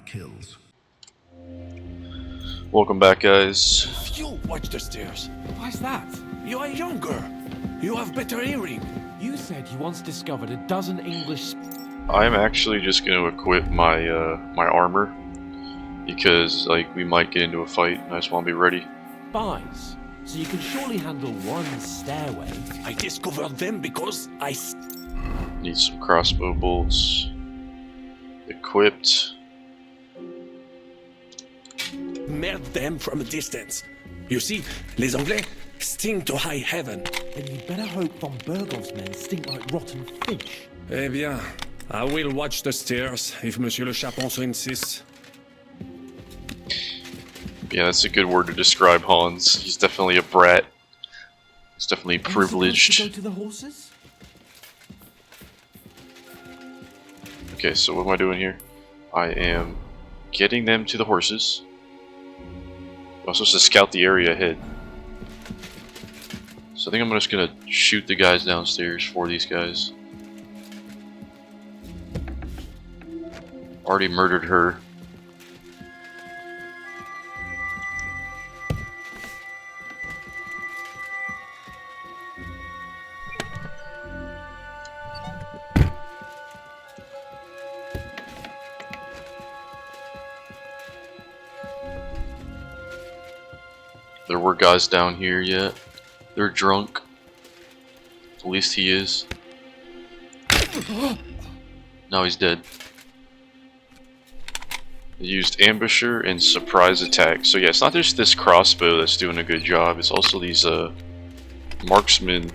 kills. Welcome back, guys. You watch the stairs. Why's that? You are younger. You have better hearing. You said you once discovered a dozen English... I'm actually just going to equip my my armor because like we might get into a fight and I just want to be ready. spies, so you can surely handle one stairway. I discovered them because I... Need some crossbow bolts. Equipped. Melt them from a distance. You see, les Anglais sting to high heaven. Then you'd better hope von Bergov's men stink like rotten fish. Eh bien, I will watch the stairs if Monsieur le Chapon so insists. Yeah, that's a good word to describe Hans. He's definitely a brat. He's definitely privileged. Are you supposed to go to the horses? Okay, so what am I doing here? I am getting them to the horses. I'm supposed to scout the area ahead. So I think I'm just gonna shoot the guys downstairs for these guys. Already murdered her. There were guys down here yet. They're drunk. At least he is. No, he's dead. They used ambusher and surprise attack. So yeah, it's not just this crossbow that's doing a good job. It's also these marksman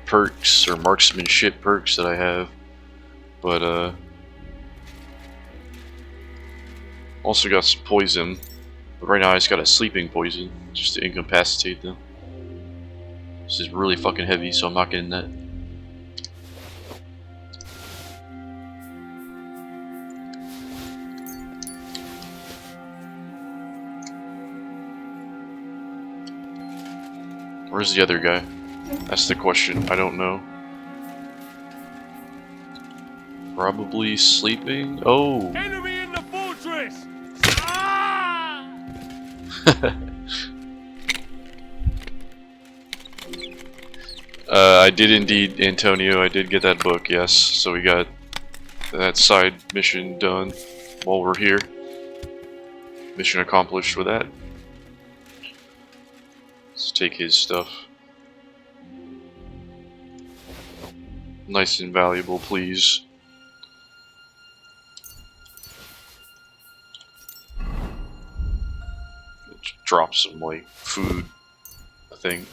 perks or marksmanship perks that I have. But also got some poison. But right now I just got a sleeping poison, just to incapacitate them. This is really fucking heavy, so I'm not getting that. Where's the other guy? That's the question. I don't know. Probably sleeping? Oh! Enemy in the fortress! I did indeed, Antonio. I did get that book, yes. So we got that side mission done while we're here. Mission accomplished with that. Let's take his stuff. Nice and valuable, please. Drop some, like, food, I think.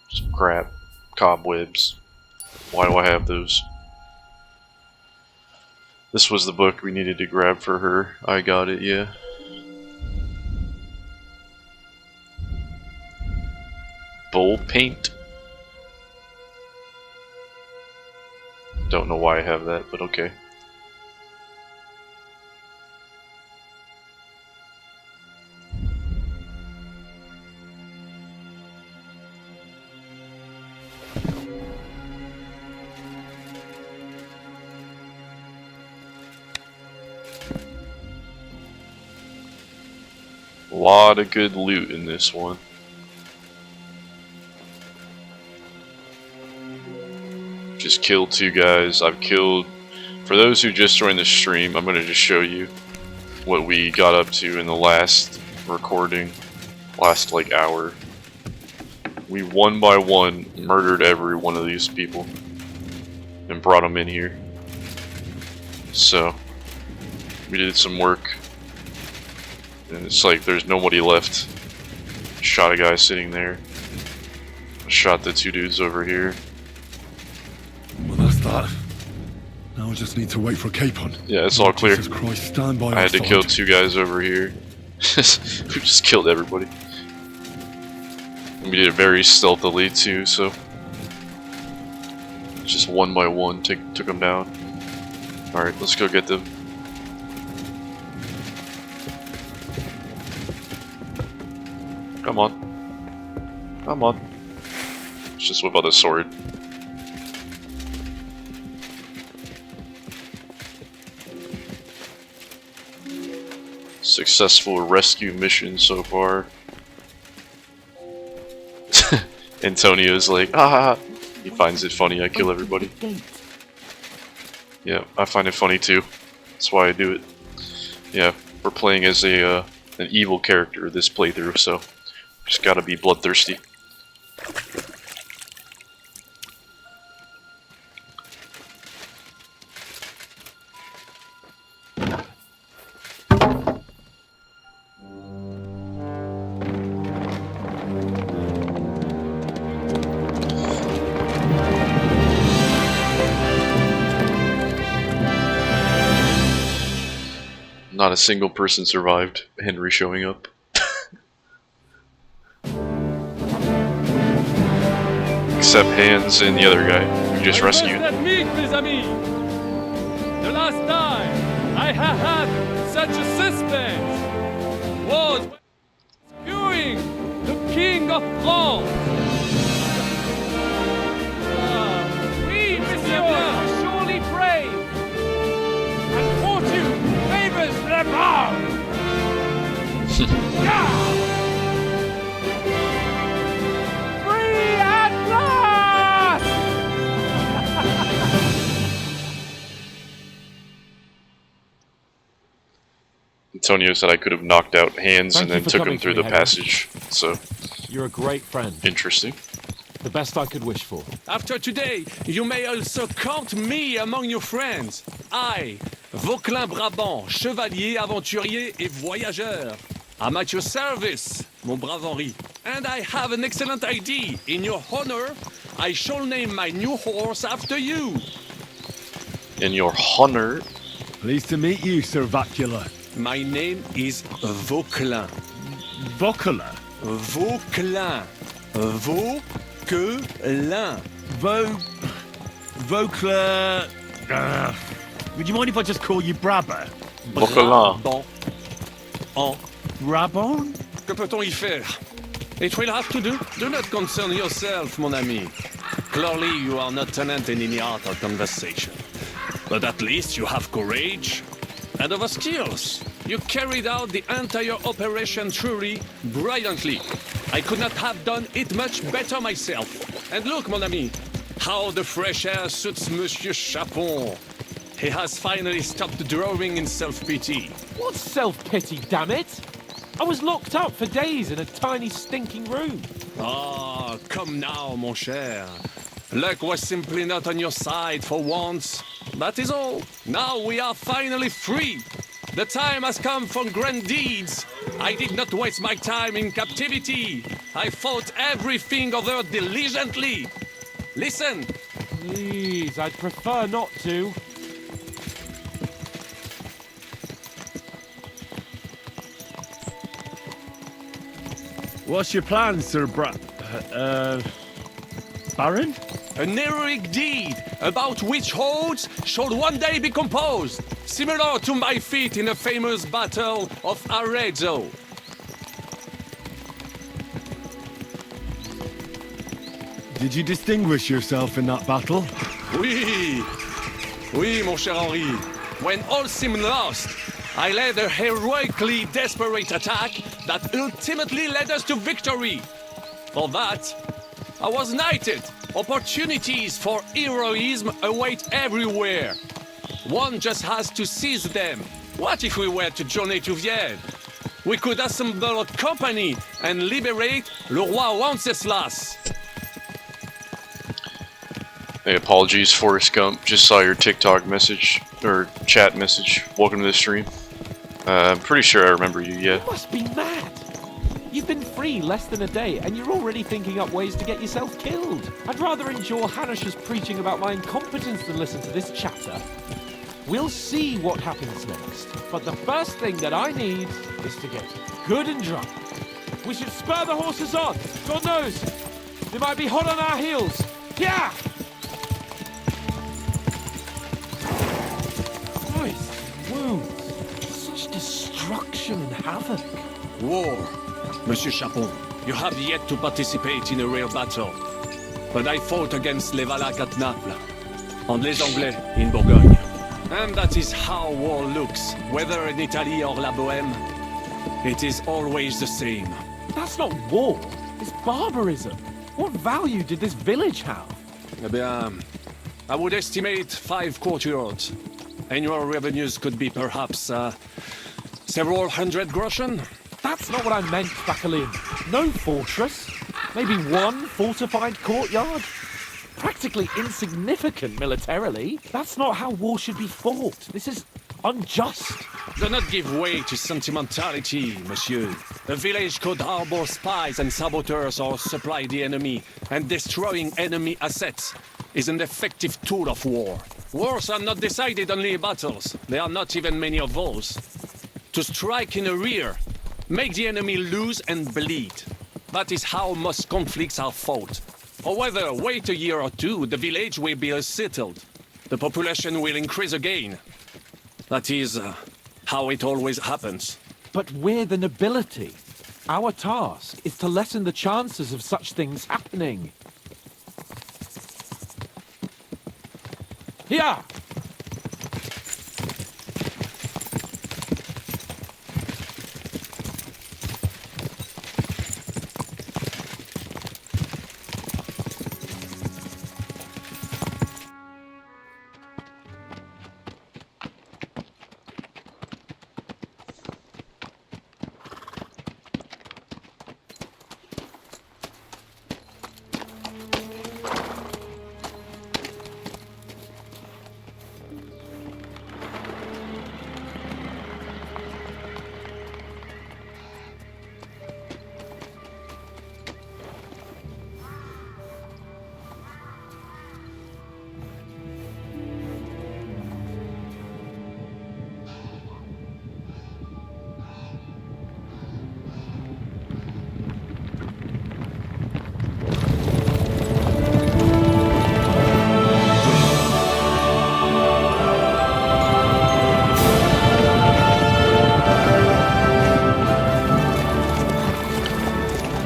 Some crap. Cobwebs. Why do I have those? This was the book we needed to grab for her. I got it, yeah. Bowl paint? Don't know why I have that, but okay. A lot of good loot in this one. Just killed 2 guys. I've killed... For those who just joined the stream, I'm going to just show you what we got up to in the last recording. Last, like, hour. We one by one murdered every one of these people. And brought them in here. So, we did some work. And it's like there's nobody left. Shot a guy sitting there. Shot the 2 dudes over here. Well, that's that. Now I just need to wait for a capon. Yeah, it's all clear. Jesus Christ, stand by I had to our kill side. 2 guys over here. We just killed everybody. And we did it very stealthily too, so just one by one took them down. Alright, let's go get them. Come on. Come on. Let's just whip out the sword. Successful rescue mission so far. Antonio's like, ah, he finds it funny I kill everybody. Yeah, I find it funny too. That's why I do it. Yeah, we're playing as a an evil character this playthrough, so just gotta be bloodthirsty. Not a single person survived Henry showing up. Except Hans and the other guy who just rescued. Admit, mes amis, the last time I have had such a suspense was rescuing the King of France. Oui, monsieur, are surely brave, and fortune favors the bold. Free at last! Antonio said I could have knocked out Hans Thank and you then for took coming him to through me, the Henry. passage. So, You're a great friend. interesting. The best I could wish for. After today, you may also count me among your friends. I, Vauquelin Brabant, chevalier, aventurier et voyageur. I'm at your service, mon brave Henri. And I have an excellent idea. In your honor, I shall name my new horse after you. In your honor, Pleased to meet you, Sir Vacula. My name is Vauquelin. Vocula. Vauquelin. Vauquelin. Vocla. Would you mind if I just call you Brabber? Vauquelin. Brabant. En. Brabon? Que peut-on y faire? It will have to do. Do not concern yourself, mon ami. Clearly, you are not an ant in our conversation. But at least you have courage and other skills. You carried out the entire operation truly brilliantly. I could not have done it much better myself. And look, mon ami, how the fresh air suits Monsieur Chapon. He has finally stopped drawing in self-pity. What self-pity, damn it? I was locked up for days in a tiny stinking room. Ah, come now, mon cher. Luck was simply not on your side for once. That is all. Now we are finally free. The time has come for grand deeds. I did not waste my time in captivity. I fought everything over diligently. Listen. Please, I'd prefer not to. What's your plan, Sir Baron? An heroic deed about which oaths shall one day be composed, similar to my feat in the famous Battle of Arezzo. Did you distinguish yourself in that battle? Oui, oui, mon cher Henri. When all seemed lost, I led a heroically desperate attack that ultimately led us to victory. For that, I was knighted. Opportunities for heroism await everywhere. One just has to seize them. What if we were to journey to Vienne? We could assemble a company and liberate Le Roi Wenceslas. Hey, apologies, Forrest Gump. Just saw your TikTok message, or chat message. Welcome to the stream. I'm pretty sure I remember you, yeah. You must be mad. You've been free less than a day, and you're already thinking up ways to get yourself killed. I'd rather endure Hanish's preaching about my incompetence than listen to this chatter. We'll see what happens next, but the first thing that I need is to get good and drunk. We should spur the horses on. God knows, they might be hot on our heels. Yeah! Christ, wounds. Such destruction and havoc. War. Monsieur Chapon, you have yet to participate in a real battle. But I fought against les Valaques at Naples, and les Anglais in Bourgogne. And that is how war looks, whether in Italy or La Bohème. It is always the same. That's not war. It's barbarism. What value did this village have? Eh bien, I would estimate 5 courtyards. Annual revenues could be perhaps several hundred groschen. That's not what I meant, Bacalin. No fortress. Maybe one fortified courtyard. Practically insignificant militarily. That's not how war should be fought. This is unjust. Do not give way to sentimentality, monsieur. A village could harbor spies and saboteurs or supply the enemy, and destroying enemy assets is an effective tool of war. Wars are not decided only in battles. There are not even many of those. To strike in the rear, make the enemy lose and bleed. That is how most conflicts are fought. However, wait a year or two, the village will be settled. The population will increase again. That is how it always happens. But we're the nobility. Our task is to lessen the chances of such things happening. Here!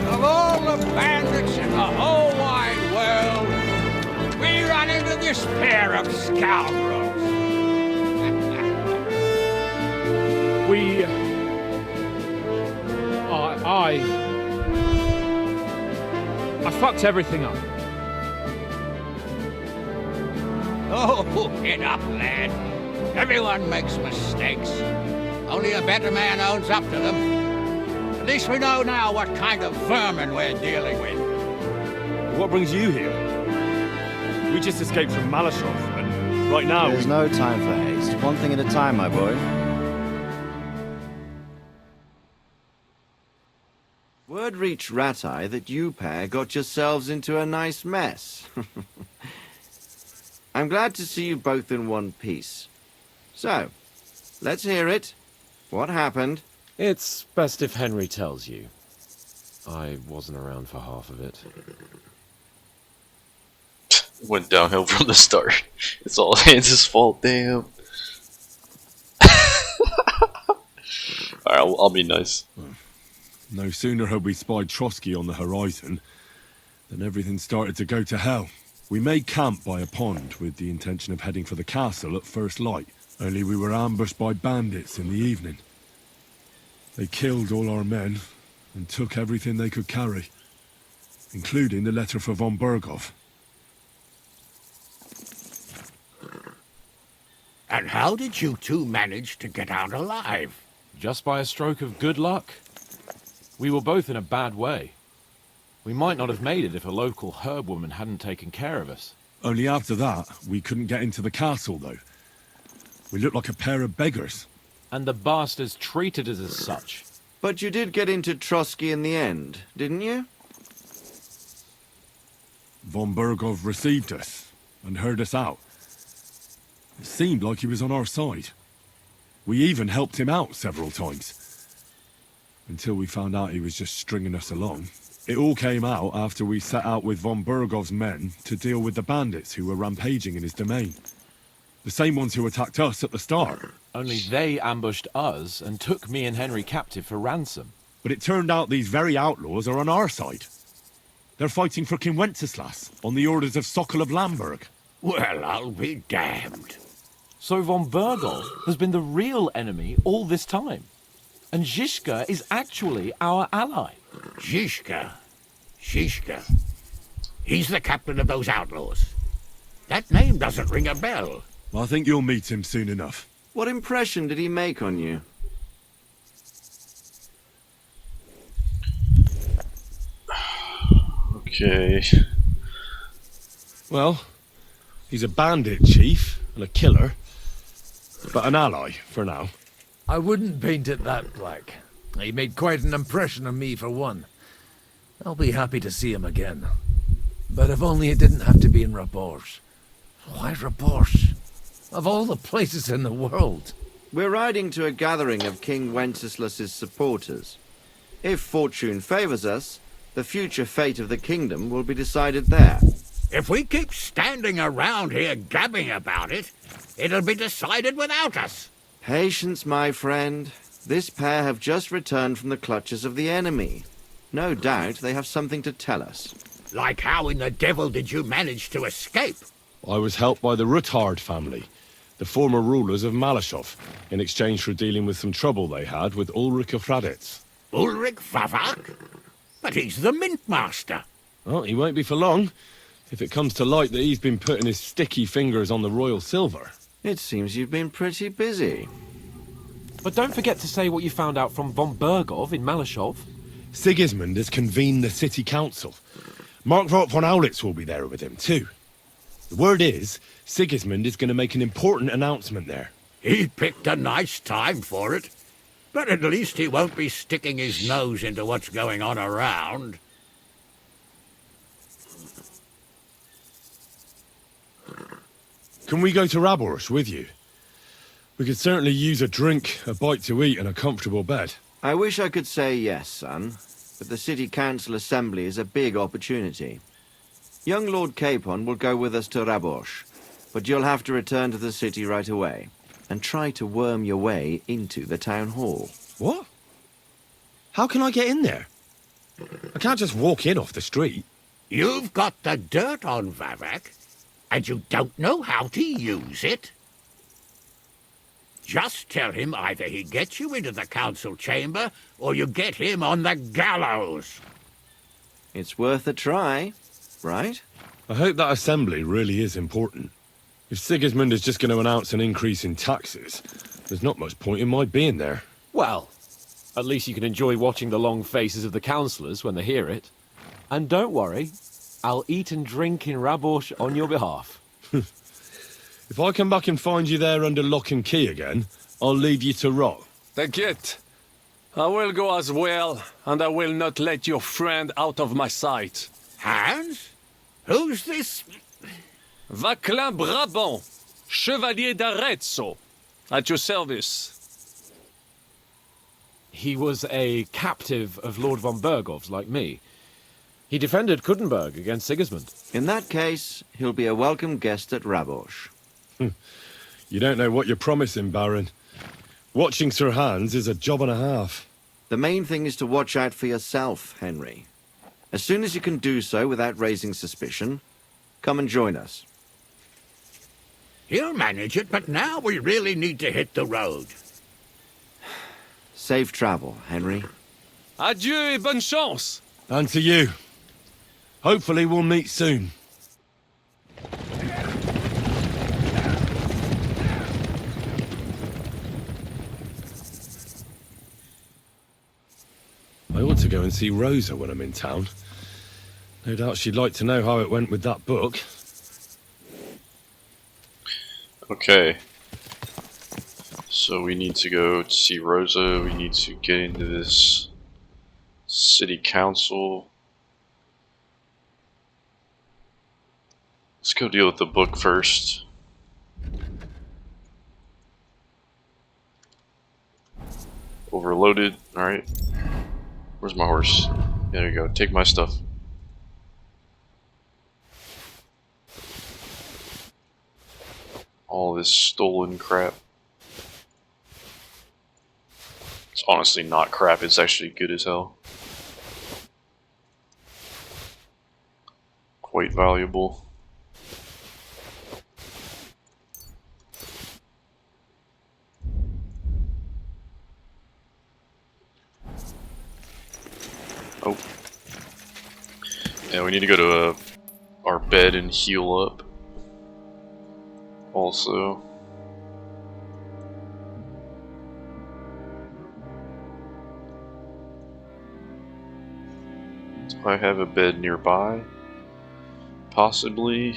Of all the bandits in the whole wide world, we run into this pair of scoundrels. I fucked everything up. Oh, get up, lad. Everyone makes mistakes. Only a better man owns up to them. At least we know now what kind of vermin we're dealing with. What brings you here? We just escaped from Malashov, and right now There's no time for haste. One thing at a time, my boy. Word reached Ratai that you pair got yourselves into a nice mess. I'm glad to see you both in one piece. So, let's hear it. What happened? It's best if Henry tells you. I wasn't around for half of it. Went downhill from the start. It's all Hans' fault, damn. Alright, I'll be nice. No sooner had we spied Trotsky on the horizon than everything started to go to hell. We made camp by a pond with the intention of heading for the castle at first light, only we were ambushed by bandits in the evening. They killed all our men and took everything they could carry, including the letter for von Berghoff. And how did you two manage to get out alive? Just by a stroke of good luck. We were both in a bad way. We might not have made it if a local herb woman hadn't taken care of us. Only after that, we couldn't get into the castle, though. We looked like a pair of beggars. And the bastards treated us as such. But you did get into Trotsky in the end, didn't you? Von Berghoff received us and heard us out. It seemed like he was on our side. We even helped him out several times. Until we found out he was just stringing us along. It all came out after we set out with von Berghoff's men to deal with the bandits who were rampaging in his domain. The same ones who attacked us at the start. Only they ambushed us and took me and Henry captive for ransom. But it turned out these very outlaws are on our side. They're fighting for King Wenceslas on the orders of Sokol of Lamberg. Well, I'll be damned. So von Berghoff has been the real enemy all this time. And Zizka is actually our ally. Zizka. Zizka. He's the captain of those outlaws. That name doesn't ring a bell. I think you'll meet him soon enough. What impression did he make on you? Okay. Well, he's a bandit chief and a killer, but an ally for now. I wouldn't paint it that black. He made quite an impression on me, for one. I'll be happy to see him again. But if only it didn't have to be in Raborge. Why Raborge? Of all the places in the world. We're riding to a gathering of King Wenceslas's supporters. If fortune favors us, the future fate of the kingdom will be decided there. If we keep standing around here gabbing about it, it'll be decided without us. Patience, my friend. This pair have just returned from the clutches of the enemy. No doubt they have something to tell us. Like how in the devil did you manage to escape? I was helped by the Ruthard family, the former rulers of Malashov, in exchange for dealing with some trouble they had with Ulrich of Raditz. Ulrich Favak? But he's the mint master. Well, he won't be for long, if it comes to light that he's been putting his sticky fingers on the royal silver. It seems you've been pretty busy. But don't forget to say what you found out from von Bergov in Malashov. Sigismund has convened the city council. Markvart von Aulitz will be there with him, too. The word is, Sigismund is going to make an important announcement there. He picked a nice time for it. But at least he won't be sticking his nose into what's going on around. Can we go to Raborsh with you? We could certainly use a drink, a bite to eat, and a comfortable bed. I wish I could say yes, son, but the city council assembly is a big opportunity. Young Lord Capon will go with us to Raborsh, but you'll have to return to the city right away, and try to worm your way into the town hall. What? How can I get in there? I can't just walk in off the street. You've got the dirt on Vavak, and you don't know how to use it? Just tell him either he gets you into the council chamber, or you get him on the gallows. It's worth a try, right? I hope that assembly really is important. If Sigismund is just going to announce an increase in taxes, there's not much point in my being there. Well, at least you can enjoy watching the long faces of the councillors when they hear it. And don't worry, I'll eat and drink in Raborsh on your behalf. If I come back and find you there under lock and key again, I'll leave you to rot. T'inquiète. I will go as well, and I will not let your friend out of my sight. Hans? Who's this? Vaclin Brabant, Chevalier d'Arezzo, at your service. He was a captive of Lord von Bergov's, like me. He defended Kuttenberg against Sigismund. In that case, he'll be a welcome guest at Raborsh. You don't know what you're promising, Baron. Watching Sir Hans is a job and a half. The main thing is to watch out for yourself, Henry. As soon as you can do so without raising suspicion, come and join us. He'll manage it, but now we really need to hit the road. Safe travel, Henry. Adieu et bonne chance. And to you. Hopefully we'll meet soon. I ought to go and see Rosa when I'm in town. No doubt she'd like to know how it went with that book. Okay. So we need to go to see Rosa. We need to get into this city council. Let's go deal with the book first. Overloaded. Alright. Where's my horse? There you go. Take my stuff. All this stolen crap. It's honestly not crap, it's actually good as hell. Quite valuable. Yeah, we need to go to our bed and heal up. Also. Do I have a bed nearby? Possibly.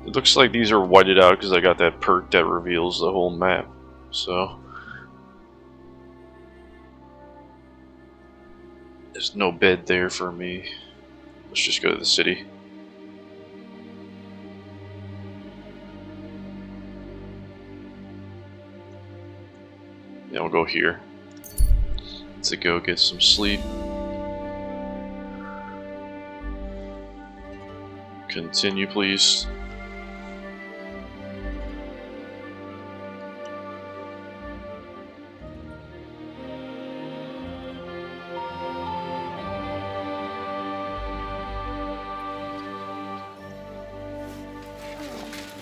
It looks like these are whited out because I got that perk that reveals the whole map. So there's no bed there for me. Let's just go to the city. Yeah, we'll go here. To go get some sleep. Continue, please.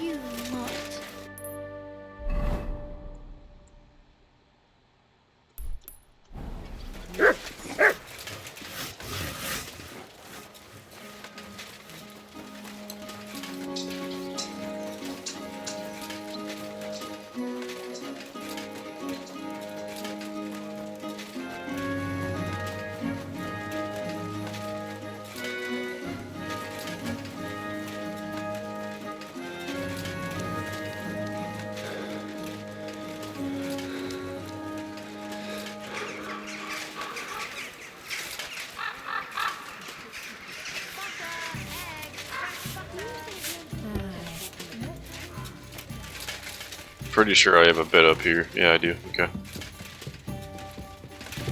You mutt. Pretty sure I have a bed up here. Yeah, I do. Okay.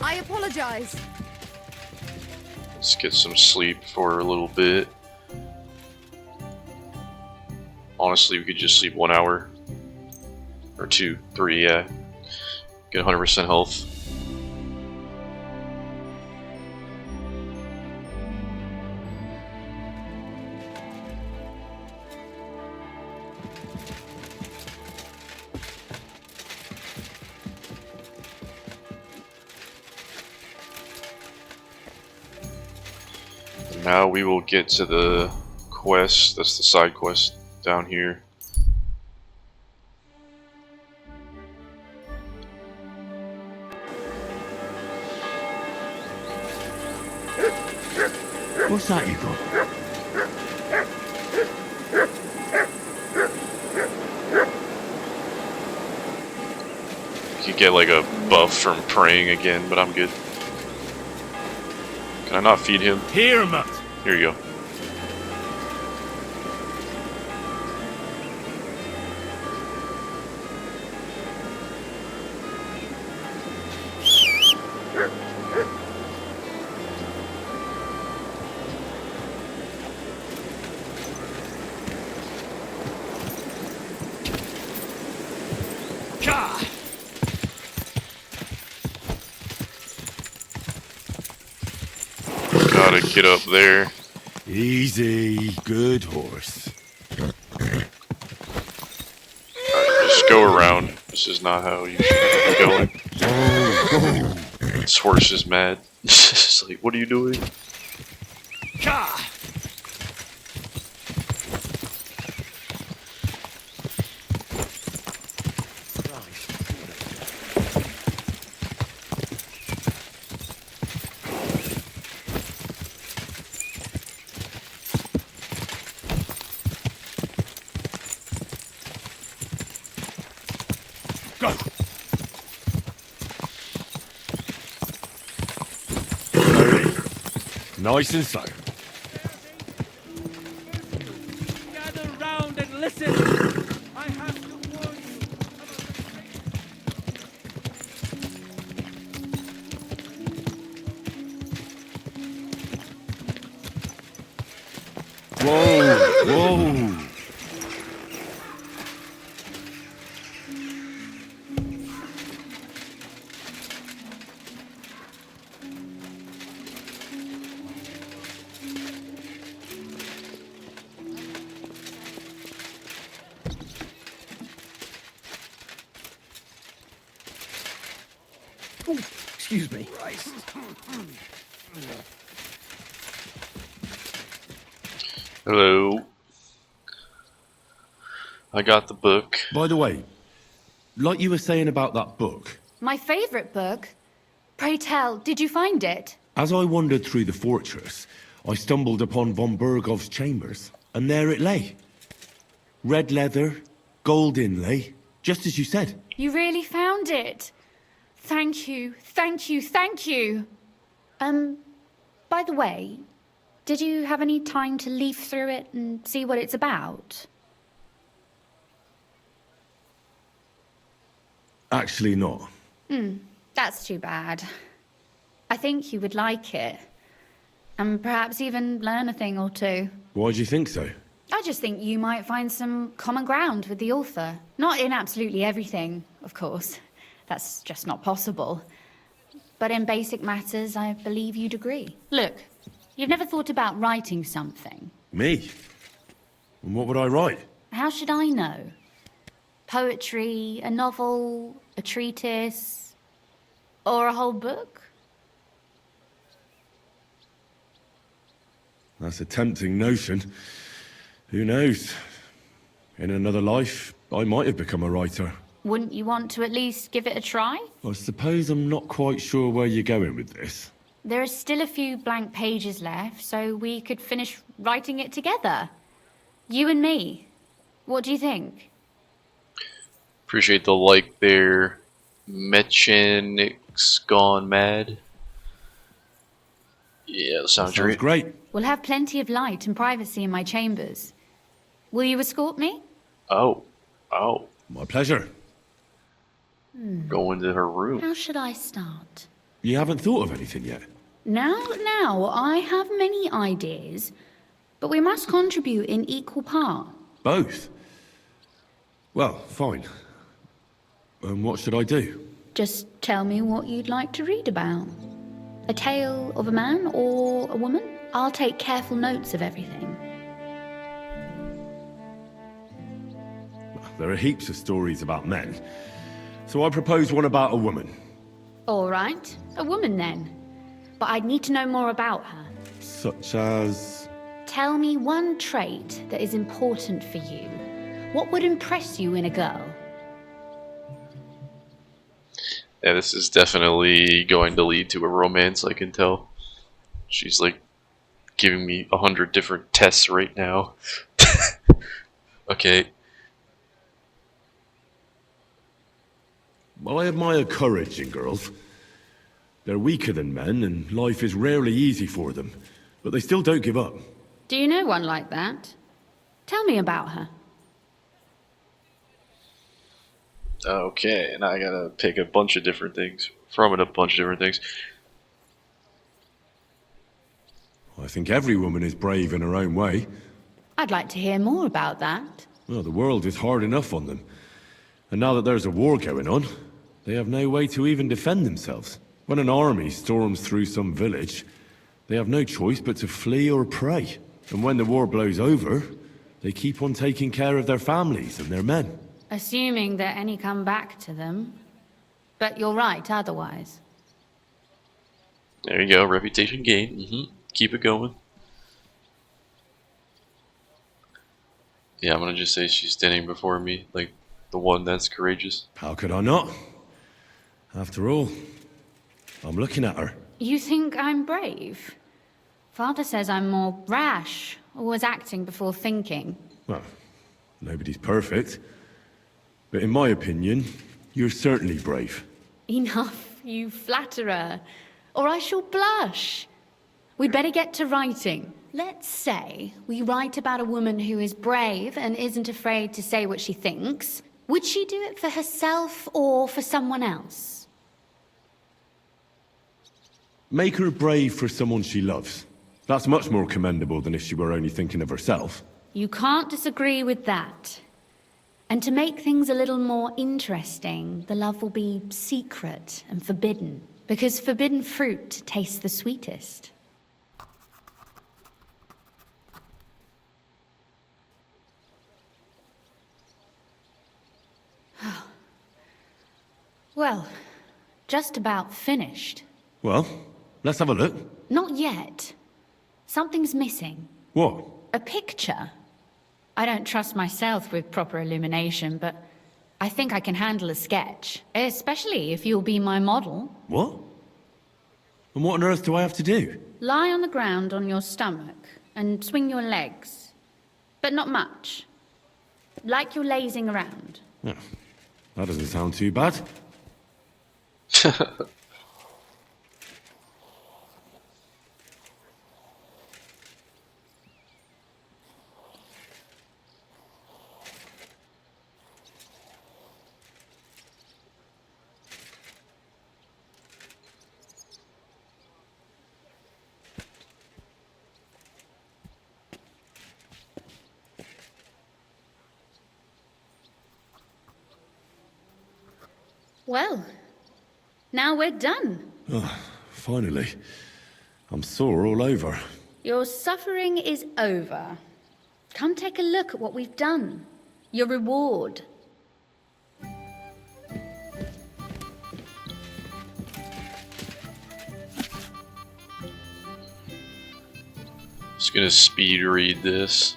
I apologize. Let's get some sleep for a little bit. Honestly, we could just sleep 1 hour. Or 2, 3, yeah. Get 100% health. Now we will get to the quest. That's the side quest down here. What's that you got? You could get like a buff from praying again, but I'm good. Can I not feed him? Here, Matt. Here you go. Gotta get up there. Easy, good horse. Alright, just go around. This is not how you should be going. This horse is mad. It's like, what are you doing? Go! Nice and slow. Gather round and listen. I have to warn you. Whoa, whoa. Oh, excuse me. Hello. I got the book. By the way, like you were saying about that book, My favourite book? Pray tell, did you find it? as I wandered through the fortress, I stumbled upon von Bergov's chambers, and there it lay. Red leather, gold inlay, just as you said. You really found it? Thank you, thank you, thank you. By the way, did you have any time to leaf through it and see what it's about? Actually not. That's too bad. I think you would like it. And perhaps even learn a thing or two. Why do you think so? I just think you might find some common ground with the author. Not in absolutely everything, of course. That's just not possible. But in basic matters, I believe you'd agree. Look, you've never thought about writing something. Me? And what would I write? How should I know? Poetry, a novel, a treatise, or a whole book? That's a tempting notion. Who knows? In another life, I might have become a writer. Wouldn't you want to at least give it a try? I suppose I'm not quite sure where you're going with this. There are still a few blank pages left, so we could finish writing it together. You and me. What do you think? Appreciate the like there. Mechanics gone mad. Yeah, sounds Sounds great. We'll have plenty of light and privacy in my chambers. Will you escort me? Oh. My pleasure. Go into her room. How should I start? You haven't thought of anything yet? Now, I have many ideas, but we must contribute in equal part. Both? Well, fine. And what should I do? Just tell me what you'd like to read about. A tale of a man or a woman? I'll take careful notes of everything. There are heaps of stories about men. So I propose one about a woman. All right, a woman then. But I'd need to know more about her. Such as... Tell me one trait that is important for you. What would impress you in a girl? Yeah, this is definitely going to lead to a romance, I can tell. She's like giving me 100 different tests right now. Okay. I admire courage in girls. They're weaker than men, and life is rarely easy for them. But they still don't give up. Do you know one like that? Tell me about her. Okay, and I gotta pick a bunch of different things from it, a bunch of different things. I think every woman is brave in her own way. I'd like to hear more about that. Well, the world is hard enough on them. And now that there's a war going on, they have no way to even defend themselves. When an army storms through some village, they have no choice but to flee or pray. And when the war blows over, they keep on taking care of their families and their men. Assuming that any come back to them. But you're right otherwise. There you go, reputation gain. Keep it going. Yeah, I'm gonna just say she's standing before me, like the one that's courageous. How could I not? After all, I'm looking at her. You think I'm brave? Father says I'm more rash, always acting before thinking. Well, nobody's perfect. But in my opinion, you're certainly brave. Enough, you flatterer, or I shall blush. We'd better get to writing. Let's say we write about a woman who is brave and isn't afraid to say what she thinks. Would she do it for herself or for someone else? Make her brave for someone she loves. That's much more commendable than if she were only thinking of herself. You can't disagree with that. And to make things a little more interesting, the love will be secret and forbidden. Because forbidden fruit tastes the sweetest. Well, Just about finished. Well, let's have a look. Not yet. Something's missing. What? A picture. I don't trust myself with proper illumination, but I think I can handle a sketch. Especially if you'll be my model. What? And what on earth do I have to do? Lie on the ground on your stomach and swing your legs. But not much. Like you're lazing around. Yeah, that doesn't sound too bad. Well, now we're done. Oh, finally. I'm sore all over. Your suffering is over. Come take a look at what we've done. Your reward. Just gonna speed read this.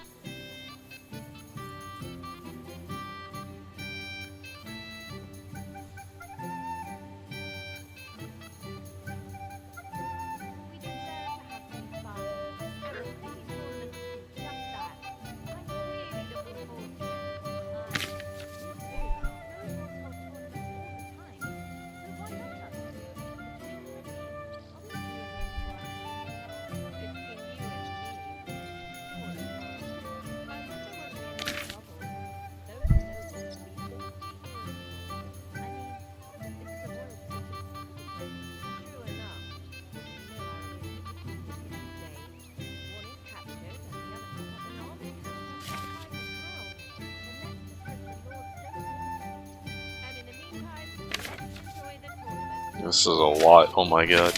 This is a lot, oh my god.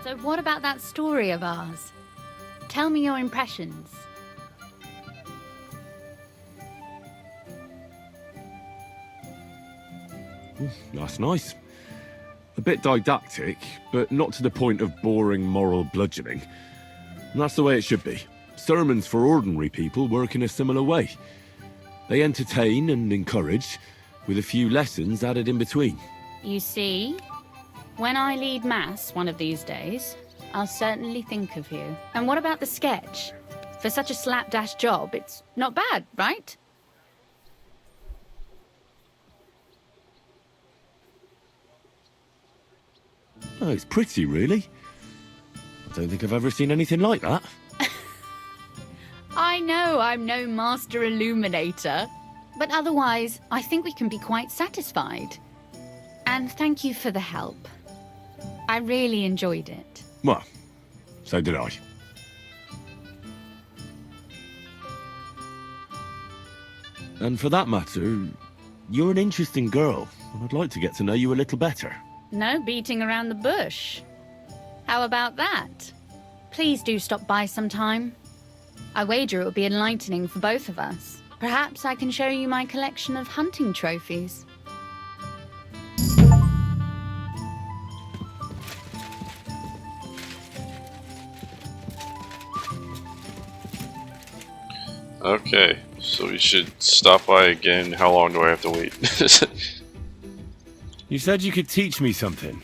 So what about that story of ours? Tell me your impressions. That's nice. A bit didactic, but not to the point of boring moral bludgeoning. And that's the way it should be. Sermons for ordinary people work in a similar way. They entertain and encourage, with a few lessons added in between. You see, when I lead mass one of these days, I'll certainly think of you. And what about the sketch? For such a slapdash job, it's not bad, right? Oh, it's pretty, really. I don't think I've ever seen anything like that. I know I'm no master illuminator, but otherwise, I think we can be quite satisfied. And thank you for the help. I really enjoyed it. Well, so did I. And for that matter, you're an interesting girl, and I'd like to get to know you a little better. No beating around the bush. How about that? Please do stop by sometime. I wager it will be enlightening for both of us. Perhaps I can show you my collection of hunting trophies. Okay, so we should stop by again. How long do I have to wait? You said you could teach me something.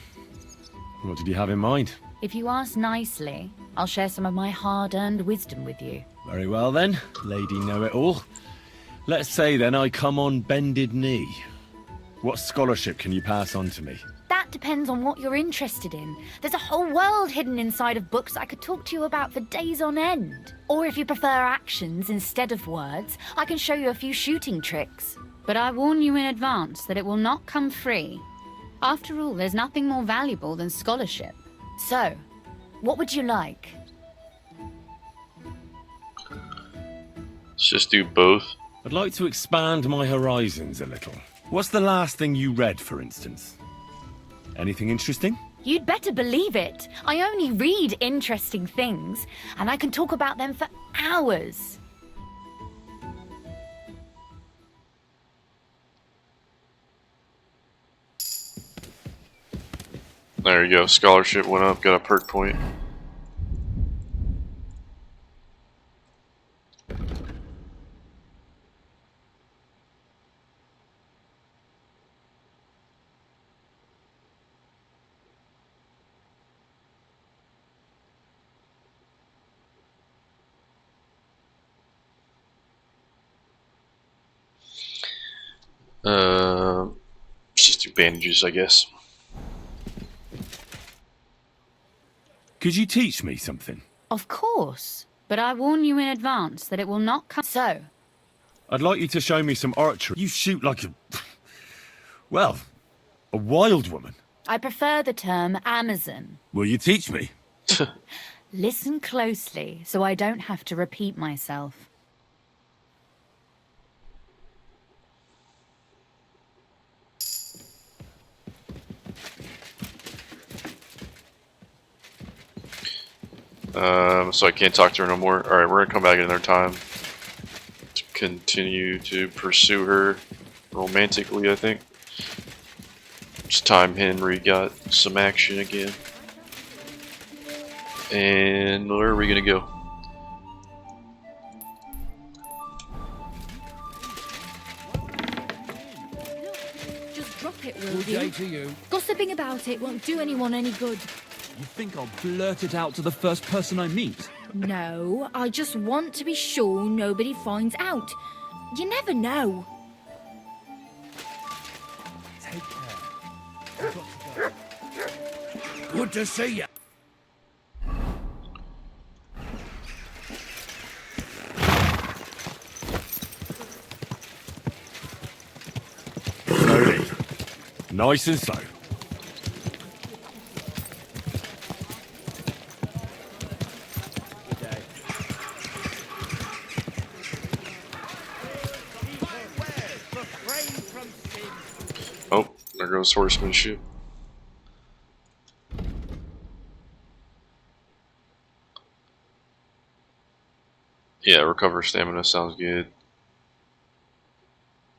What did you have in mind? If you ask nicely, I'll share some of my hard-earned wisdom with you. Very well then, Lady Know-It-All. Let's say then I come on bended knee. What scholarship can you pass on to me? That depends on what you're interested in. There's a whole world hidden inside of books I could talk to you about for days on end. Or if you prefer actions instead of words, I can show you a few shooting tricks. But I warn you in advance that it will not come free. After all, there's nothing more valuable than scholarship. So, what would you like? Let's just do both. I'd like to expand my horizons a little. What's the last thing you read, for instance? Anything interesting? You'd better believe it. I only read interesting things, and I can talk about them for hours. There you go. Scholarship went up. Got a perk point. Just do bandages, I guess. Could you teach me something? Of course, but I warn you in advance that it will not come. So, I'd like you to show me some archery. You shoot like a... well, a wild woman. I prefer the term Amazon. Will you teach me? Listen closely so I don't have to repeat myself. So I can't talk to her no more. Alright, we're gonna come back another time to continue to pursue her romantically, I think. It's time Henry got some action again. And where are we gonna go? Just drop it, will Good you? day to you. Gossiping about it won't do anyone any good. You think I'll blurt it out to the first person I meet? No, I just want to be sure nobody finds out. You never know. Take care. I've got to go. Good to see you. Slowly. Nice and slow. Oh, there goes horsemanship. Yeah, recover stamina sounds good.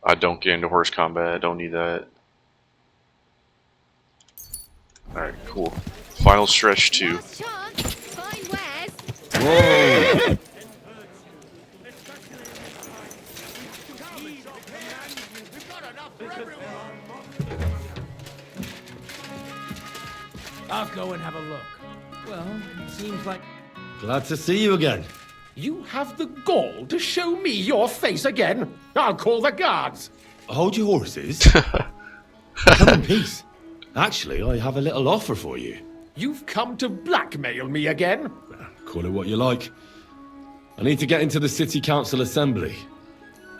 I don't get into horse combat, I don't need that. Alright, cool. Final stretch 2. Whoa! I'll go and have a look. Well, it seems like... Glad to see you again. You have the gall to show me your face again? I'll call the guards. Hold your horses. Come in peace. Actually, I have a little offer for you. You've come to blackmail me again? Call it what you like. I need to get into the city council assembly.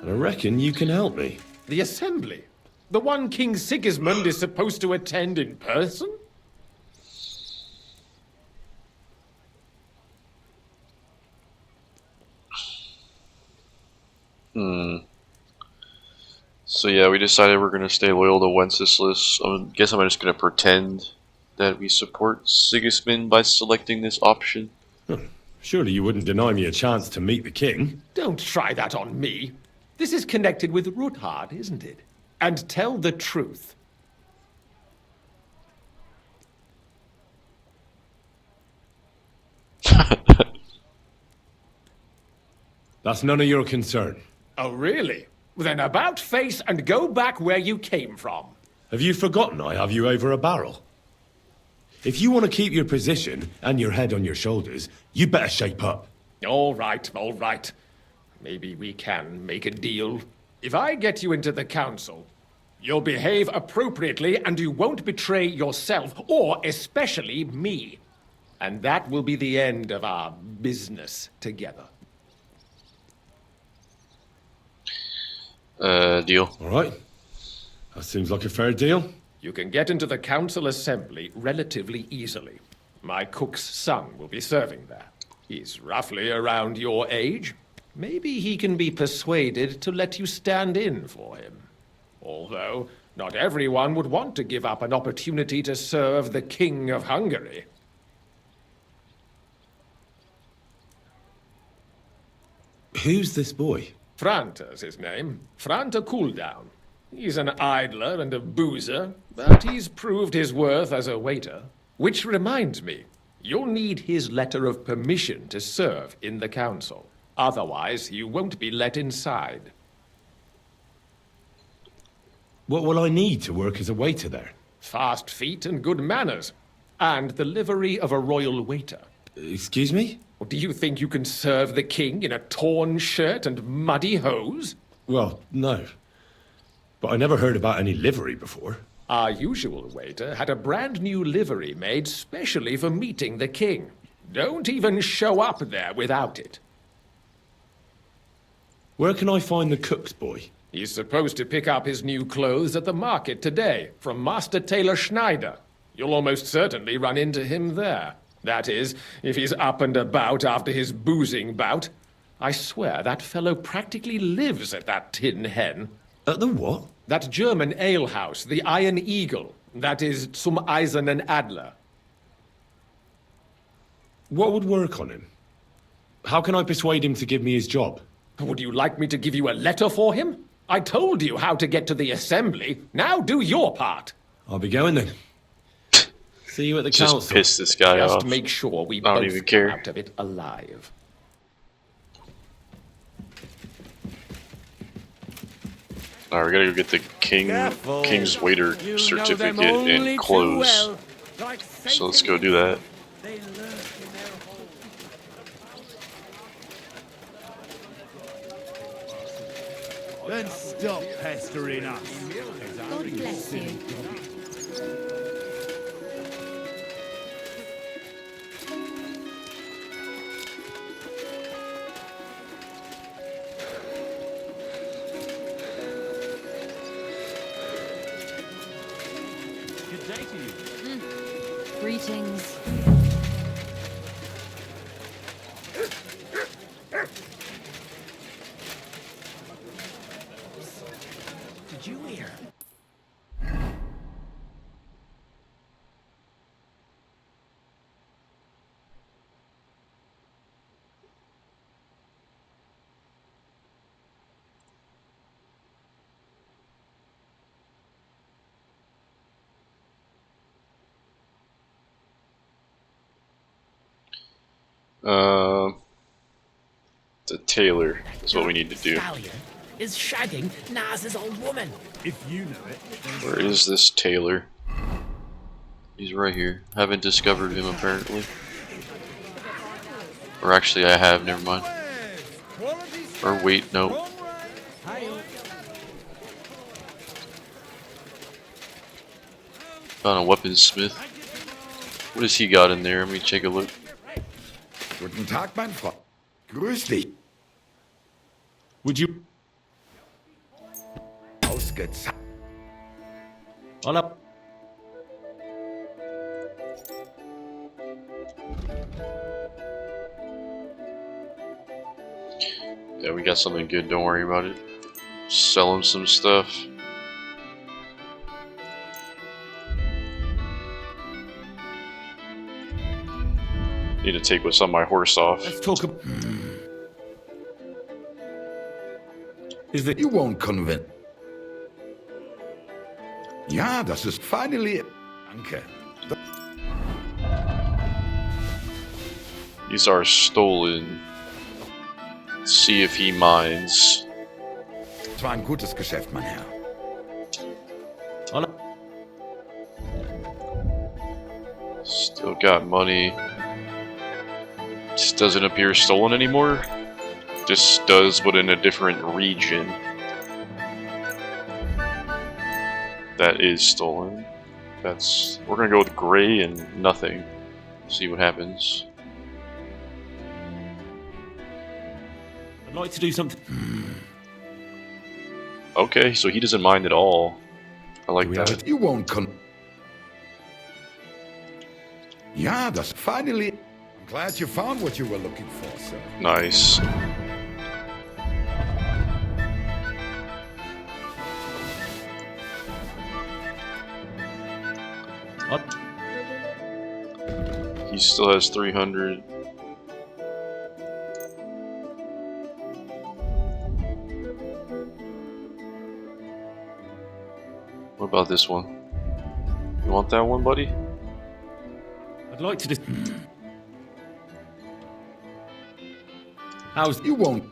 And I reckon you can help me. The assembly? The one King Sigismund is supposed to attend in person? So yeah, we decided we're going to stay loyal to Wenceslas. I guess I'm just going to pretend that we support Sigismund by selecting this option. Surely you wouldn't deny me a chance to meet the king? Don't try that on me. This is connected with Ruthard, isn't it? And tell the truth. That's none of your concern. Oh, really? Then about face and go back where you came from. Have you forgotten I have you over a barrel? If you want to keep your position and your head on your shoulders, you better shape up. All right, all right. Maybe we can make a deal. If I get you into the council, you'll behave appropriately and you won't betray yourself, or especially me. And that will be the end of our business together. Deal. All right. That seems like a fair deal. You can get into the council assembly relatively easily. My cook's son will be serving there. He's roughly around your age. Maybe he can be persuaded to let you stand in for him. Although, Not everyone would want to give up an opportunity to serve the King of Hungary. Who's this boy? Franta's his name. Franta Cooldown. He's an idler and a boozer, but he's proved his worth as a waiter. Which reminds me, you'll need his letter of permission to serve in the council. Otherwise, you won't be let inside. What will I need to work as a waiter there? Fast feet and good manners. And the livery of a royal waiter. Excuse me? Do you think you can serve the king in a torn shirt and muddy hose? Well, no. But I never heard about any livery before. Our usual waiter had a brand new livery made specially for meeting the king. Don't even show up there without it. Where can I find the cook's boy? He's supposed to pick up his new clothes at the market today from Master Tailor Schneider. You'll almost certainly run into him there. That is, if he's up and about after his boozing bout. I swear that fellow practically lives at that Tin Hen. At the what? That German alehouse, the Iron Eagle. That is Zum Eisernen Adler. What would work on him? How can I persuade him to give me his job? Would you like me to give you a letter for him? I told you how to get to the assembly. Now do your part. I'll be going then. See you at the Just council. piss this guy off. Just make sure we I don't both even get care. out of it alive. Alright, we gotta go get the king's waiter certificate and clothes. So let's go do that. Then stop pestering us. God bless you. Good day to you. Greetings. Did you hear? The tailor is what we need to do. Stallion is shagging Naz's old woman. If you know it. Where is this tailor? He's right here. Haven't discovered him apparently. Or actually I have, never mind. Or wait, no. Found a weaponsmith. What has he got in there? Let me take a look. Guten Tag, mein Freund. Grüß dich. Would you... Ausgezeichnet. Hola. Yeah, we got something good, don't worry about it. Selling some stuff. Need to take what's on my horse off. Let's talk about... Is that... You won't convince. Ja, das ist finally... Danke. These are stolen. Let's see if he minds. Es war ein gutes Geschäft, mein Herr. Hola. Still got money. This doesn't appear stolen anymore. This does, but in a different region. That is stolen. That's... We're gonna go with gray and nothing. See what happens. I'd like to do something... Okay, so he doesn't mind at all. I like that. You won't Ja, das finally... I'm glad you found what you were looking for, sir. Nice. He still has 300. What about this one? You want that one, buddy? I'd like to just. How's You won't.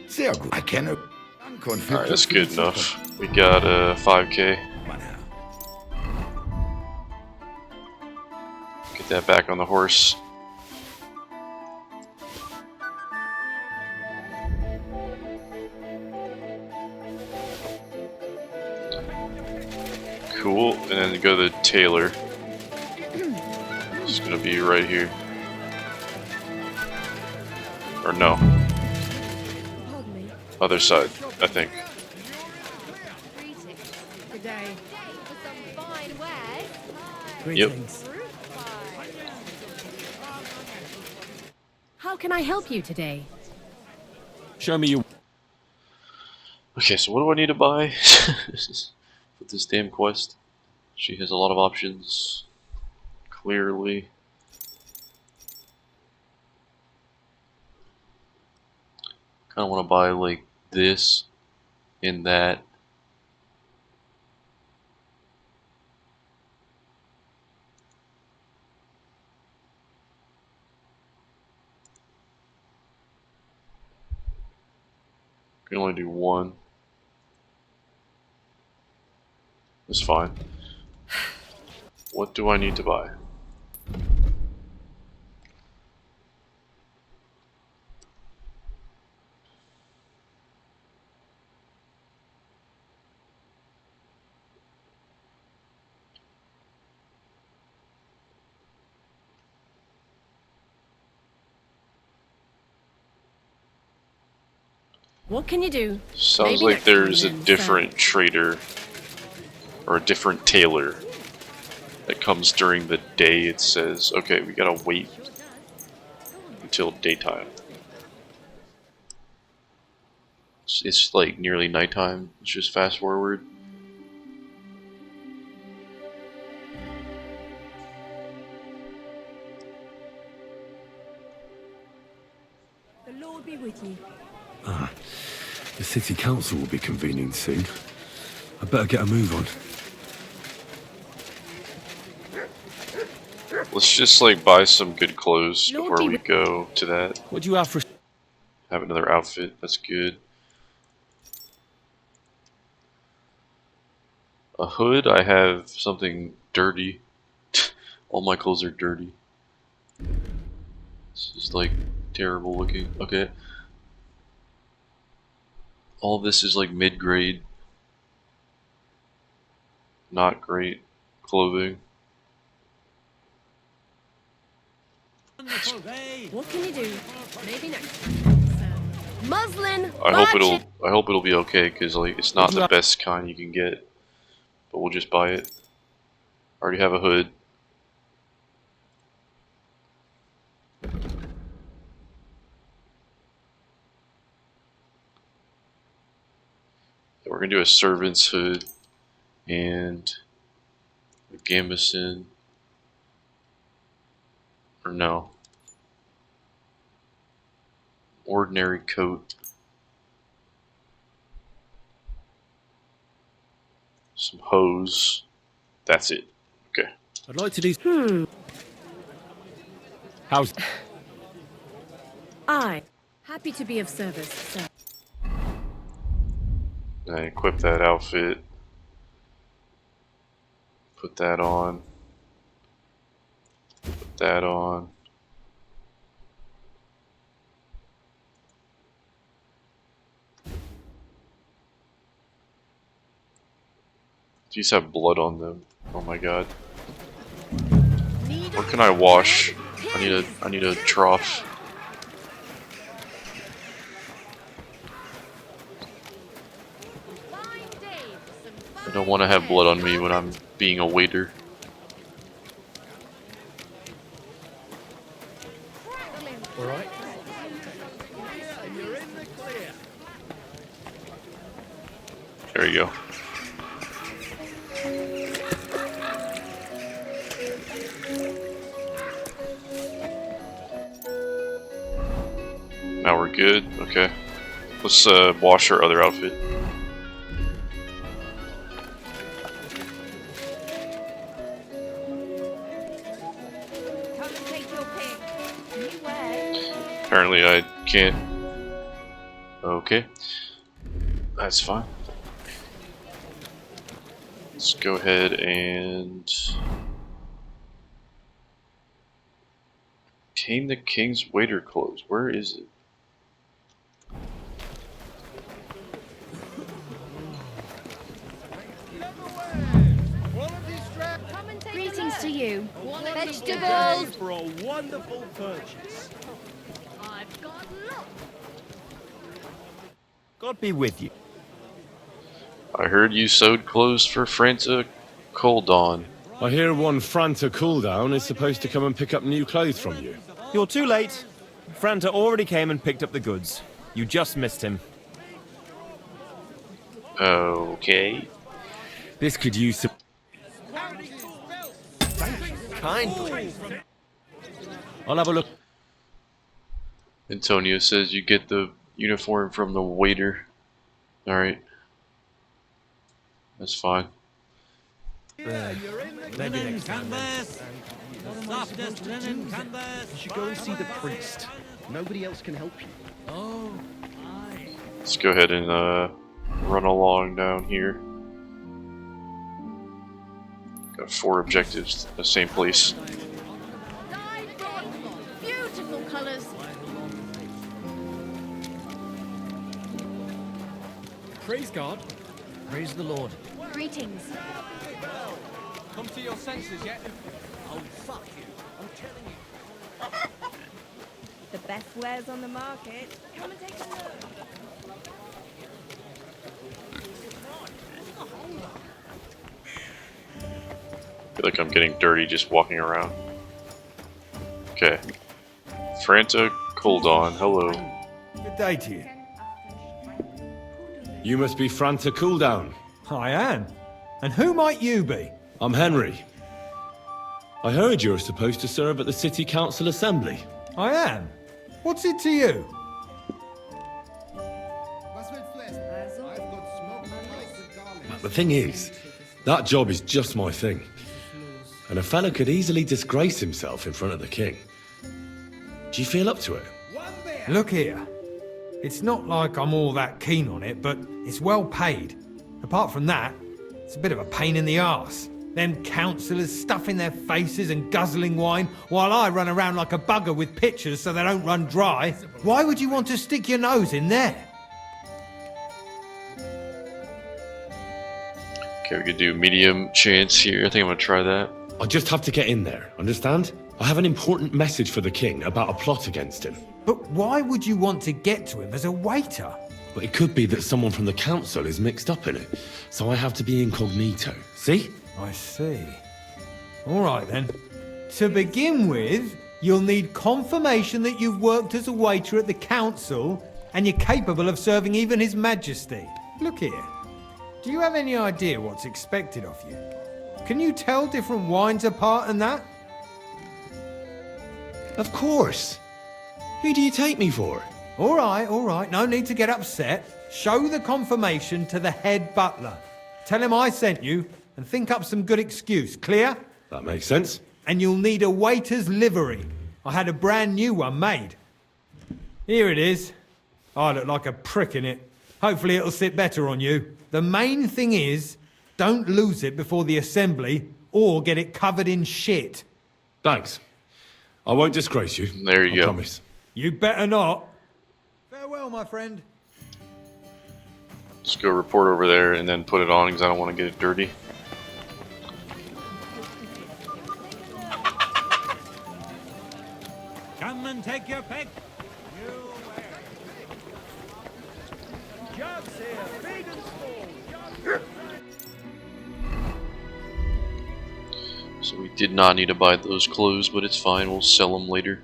Sehr gut. I cannot. Alright, that's good enough. We got 5k. Get that back on the horse. Cool, and then go to the tailor. It's gonna be right here. Or no. Other side, I think. Yep. How can I help you today? Show me you. Okay, so what do I need to buy with this damn quest? She has a lot of options. Clearly. Kind of want to buy like this and that. Can only do one. That's fine. What do I need to buy? What can you do? Sounds Maybe like next time there's a then, different trader or a different tailor that comes during the day. It says, okay, we gotta wait until daytime. It's like nearly nighttime. Let's just fast forward. The Lord be with you. Ah, the city council will be convening soon. I better get a move on. Let's just like buy some good clothes before we go to that. What do you have for? Have another outfit. That's good. A hood. I have something dirty. All my clothes are dirty. This is like terrible looking. Okay. All this is like mid-grade. Not great clothing. What can you do? Maybe next time. Muslin. I hope it'll be okay, because like it's not the best kind you can get. But we'll just buy it. I already have a hood. We're gonna do a servant's hood and a gambeson. Or no. Ordinary coat. Some hose. That's it. Okay. I'd like to do. How's? Happy to be of service, sir. And equip that outfit. Put that on. Put that on. These have blood on them. Oh my god. Where can I wash? I need a trough. I don't want to have blood on me when I'm being a waiter. Alright. There you go. Now we're good. Okay. Let's wash our other outfit. Come and take your pick. You way. Apparently I can't. Okay. That's fine. Let's go ahead and obtain the king's waiter clothes. Where is it? Greetings to you. Vegetables. For a wonderful purchase. I've got lots. God be with you. I heard you sewed clothes for Franta Coldon. I hear one Franta Cooldown is supposed to come and pick up new clothes from you. You're too late. Franta already came and picked up the goods. You just missed him. Okay. This could use some... Kindly. I'll have a look. Antonio says you get the uniform from the waiter. Alright. That's fine. Linen canvas. Softest linen canvas. You should go and see the priest. Nobody else can help you. Oh, Let's go ahead and run along down here. Got 4 objectives, the same place. Beautiful colours. Praise God. Praise the Lord. Greetings. Come to your senses yet? Oh, fuck you. I'm telling you. The best wares on the market. Come and take a look. I feel like I'm getting dirty just walking around. Okay. Franta Coldon, hello. Good day to you. You must be Franta Cooldown. I am. And who might you be? I'm Henry. I heard you're supposed to serve at the City Council Assembly. I am. What's it to you? The thing is, that job is just my thing. And a fella could easily disgrace himself in front of the king. Do you feel up to it? Look here. It's not like I'm all that keen on it, but it's well paid. Apart from that, it's a bit of a pain in the arse. Them councillors stuffing their faces and guzzling wine while I run around like a bugger with pictures so they don't run dry. Why would you want to stick your nose in there? Okay, we could do medium chance here. I think I'm gonna try that. I just have to get in there, understand? I have an important message for the king about a plot against him. But why would you want to get to him as a waiter? But it could be that someone from the council is mixed up in it, so I have to be incognito. See? I see. All right then. To begin with, you'll need confirmation that you've worked as a waiter at the council and you're capable of serving even His Majesty. Look here. Do you have any idea what's expected of you? Can you tell different wines apart and that? Of course. Who do you take me for? All right. No need to get upset. Show the confirmation to the head butler. Tell him I sent you and think up some good excuse. Clear? That makes sense. And you'll need a waiter's livery. I had a brand new one made. Here it is. I look like a prick in it. Hopefully it'll sit better on you. The main thing is, don't lose it before the assembly or get it covered in shit. Thanks. I won't disgrace you. There you I go. promise. You better not. Farewell, my friend. Just go report over there and then put it on because I don't want to get it dirty. come and take your pick. Jugs here, big and small. So we did not need to buy those clothes, but it's fine. We'll sell them later.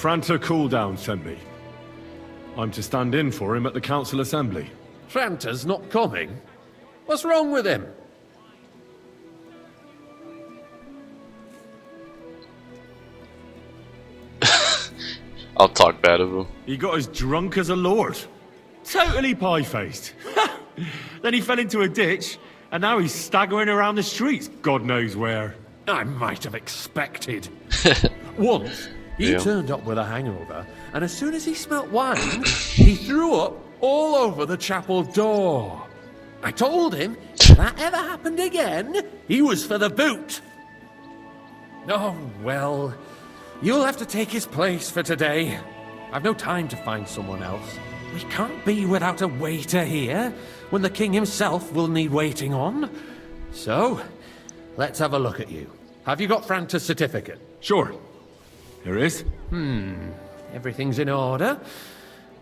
Franta Cooldown sent me. I'm to stand in for him at the council assembly. Franta's not coming? What's wrong with him? I'll talk bad of him. He got as drunk as a lord. Totally pie-faced. Then he fell into a ditch, and now he's staggering around the streets, God knows where. I might have expected. Once, he turned up with a hangover, and as soon as he smelt wine, he threw up all over the chapel door. I told him, if that ever happened again, he was for the boot. Oh, well, you'll have to take his place for today. I've no time to find someone else. We can't be without a waiter here, when the king himself will need waiting on. So, let's have a look at you. Have you got Franta's certificate? Sure. Here it is. Everything's in order.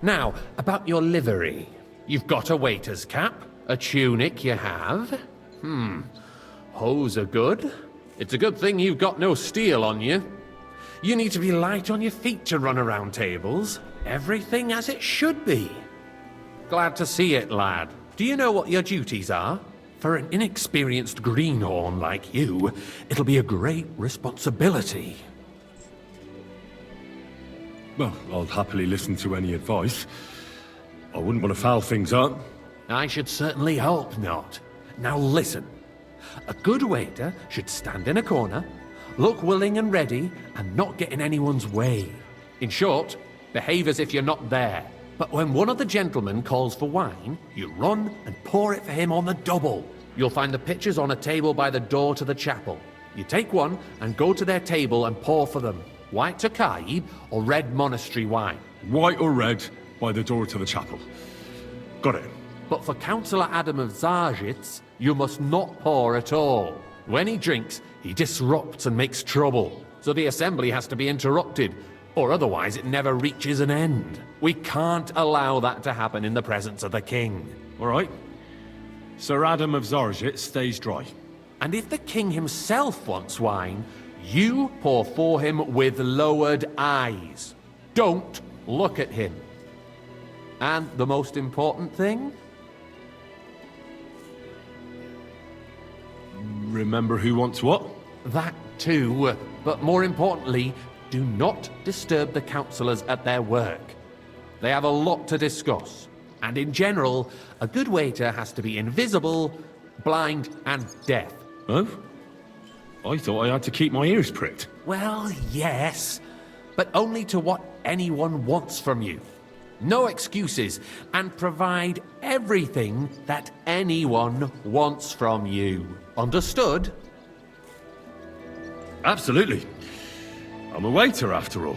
Now, about your livery. You've got a waiter's cap, a tunic you have. Hose are good. It's a good thing you've got no steel on you. You need to be light on your feet to run around tables. Everything as it should be. Glad to see it, lad. Do you know what your duties are? For an inexperienced greenhorn like you, it'll be a great responsibility. Well, I'll happily listen to any advice. I wouldn't want to foul things up. I should certainly hope not. Now listen. A good waiter should stand in a corner, look willing and ready, and not get in anyone's way. In short, behave as if you're not there. But when one of the gentlemen calls for wine, you run and pour it for him on the double. You'll find the pitchers on a table by the door to the chapel. You take one and go to their table and pour for them. White Tokaib or red monastery wine. White or red by the door to the chapel. Got it. But for Councillor Adam of Zarjitz, you must not pour at all. When he drinks, he disrupts and makes trouble. So the assembly has to be interrupted, or otherwise it never reaches an end. We can't allow that to happen in the presence of the king. All right. Sir Adam of Zarjit stays dry. And if the king himself wants wine, you pour for him with lowered eyes. Don't look at him. And the most important thing? Remember who wants what? That too, but more importantly, do not disturb the councillors at their work. They have a lot to discuss. And in general, a good waiter has to be invisible, blind, and deaf. Oh? I thought I had to keep my ears pricked. Well, yes, but only to what anyone wants from you. No excuses, and provide everything that anyone wants from you. Understood? Absolutely. I'm a waiter, after all.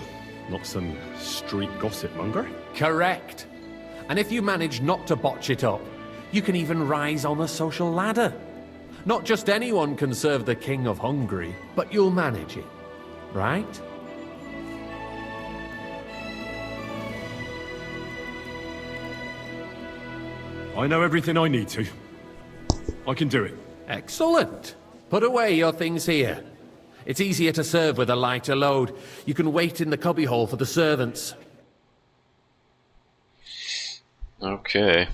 Not some street gossip monger. Correct. And if you manage not to botch it up, you can even rise on the social ladder. Not just anyone can serve the King of Hungary, but you'll manage it, right? I know everything I need to. I can do it. Excellent. Put away your things here. It's easier to serve with a lighter load. You can wait in the cubbyhole for the servants. Okay.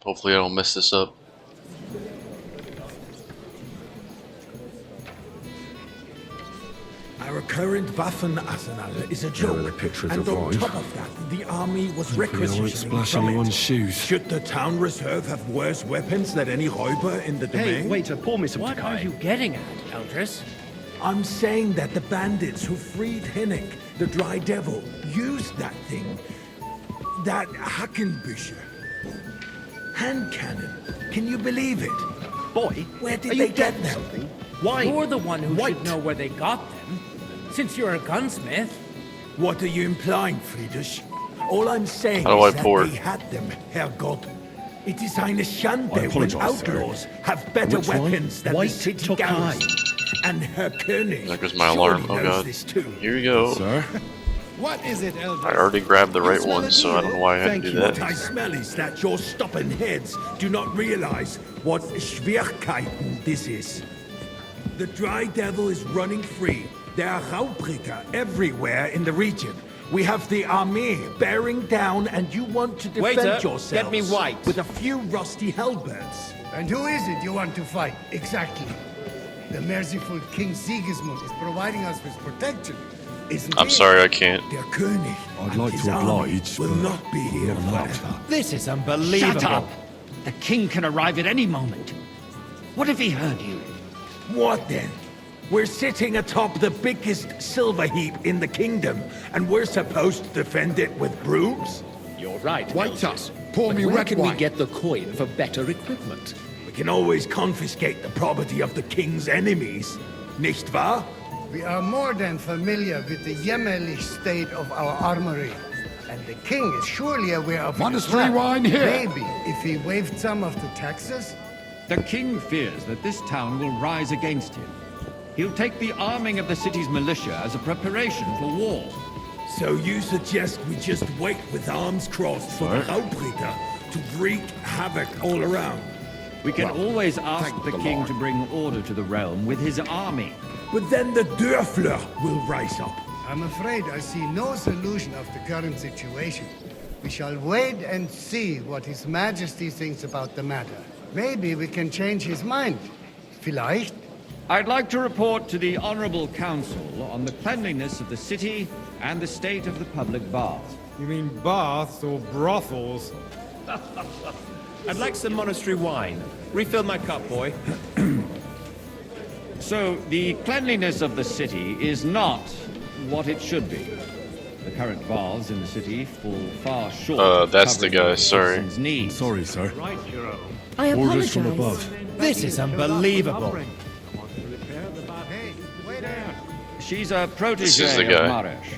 Hopefully I don't mess this up. Our current Waffen arsenal is a joke, the pictures and of on wine. top of that, the army was Hopefully I won't requisitioning splash from anyone's it. shoes. Should the town reserve have worse weapons than any Räuber in the domain? Hey, waiter, pour me some What are you getting at, Eldris? I'm saying that the bandits who freed Hennig, the Dry Devil, used that thing. That Hackenbücher. Hand cannon. Can you believe it? Boy, Where did are they you get dead or them? something? Why? You're the one who White. should know where they got them. Since you're a gunsmith. What are you implying, Friedrich? All I'm saying How do I is that pour? they had them, Herrgott. It is eine I Schande when apologize, sir. outlaws have better Which one? weapons than White the city Tokai. garrison. And Herr König There goes my surely alarm. Oh knows god. this too. Here we go. Sir? What is it, Eldris? I already grabbed the right You smell one, a so I don't know why I had Thank to do you. that. What I smell is that your stubborn heads do not realize what Schwierigkeiten this is. The Dry Devil is running free, There are Raubritter everywhere in the region. We have the army bearing down, and you want to defend Waiter, yourselves get me white. with a few rusty halberds. And who is it you want to fight, exactly? The merciful King Sigismund is providing us with protection, isn't I'm he? sorry, I can't. Der König I'd like to oblige, will but not be here I'm not allowed forever. This is unbelievable. Shut up! The king can arrive at any moment. What if he heard you? What then? We're sitting atop the biggest silver heap in the kingdom, and we're supposed to defend it with brooms? You're right, White Moses. up. Pour But me where red can we wine. get the coin for better equipment? We can always confiscate the property of the king's enemies, nicht wahr? We are more than familiar with the jämmerlich state of our armory. And the king is surely aware of it as Monastery well. wine here. Maybe if he waived some of the taxes. The king fears that this town will rise against him. He'll take the arming of the city's militia as a preparation for war. So you suggest we just wait with arms crossed for the Raubritter to wreak havoc all around? We can Well, always ask thank the the king Lord. to bring order to the realm with his army. But then the Dörfler will rise up. I'm afraid I see no solution of the current situation. We shall wait and see what His Majesty thinks about the matter. Maybe we can change his mind. Vielleicht? I'd like to report to the Honorable Council on the cleanliness of the city and the state of the public baths. You mean baths or brothels? I'd like some monastery wine. Refill my cup, boy. So, the cleanliness of the city is not what it should be. The current baths in the city fall far short of That's the covering guy, sorry. citizens' needs. sorry, sir. I Orders from apologize. above. This is unbelievable. Hey, waiter! She's a This is the protege of guy. Marish.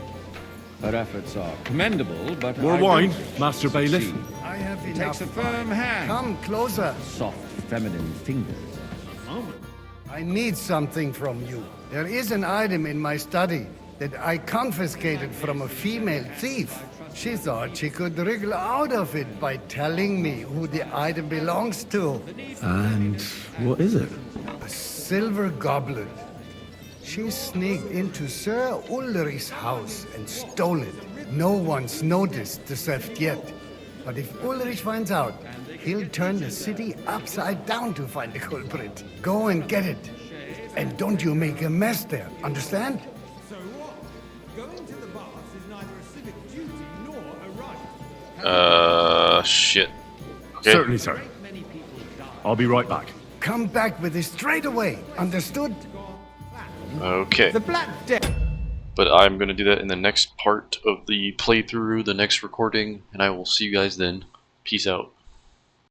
Her efforts are commendable, but More I wine, don't Master Bailiff. succeed. I have It enough. takes a firm hand. Come closer. Soft, feminine fingers. I need something from you. There is an item in my study that I confiscated from a female thief. She thought she could wriggle out of it by telling me who the item belongs to. And what is it? A silver goblet. She sneaked into Sir Ulrich's house and stole it. No one's noticed the theft yet. But if Ulrich finds out, he'll turn the city upside down to find the culprit. Go and get it. And don't you make a mess there, understand? So what? Going to the baths is neither a civic duty nor a right. Shit. Okay. Certainly, sir. I'll be right back. Come back with it straight away, understood? Okay. The Black Death. But I'm going to do that in the next part of the playthrough, the next recording, and I will see you guys then. Peace out.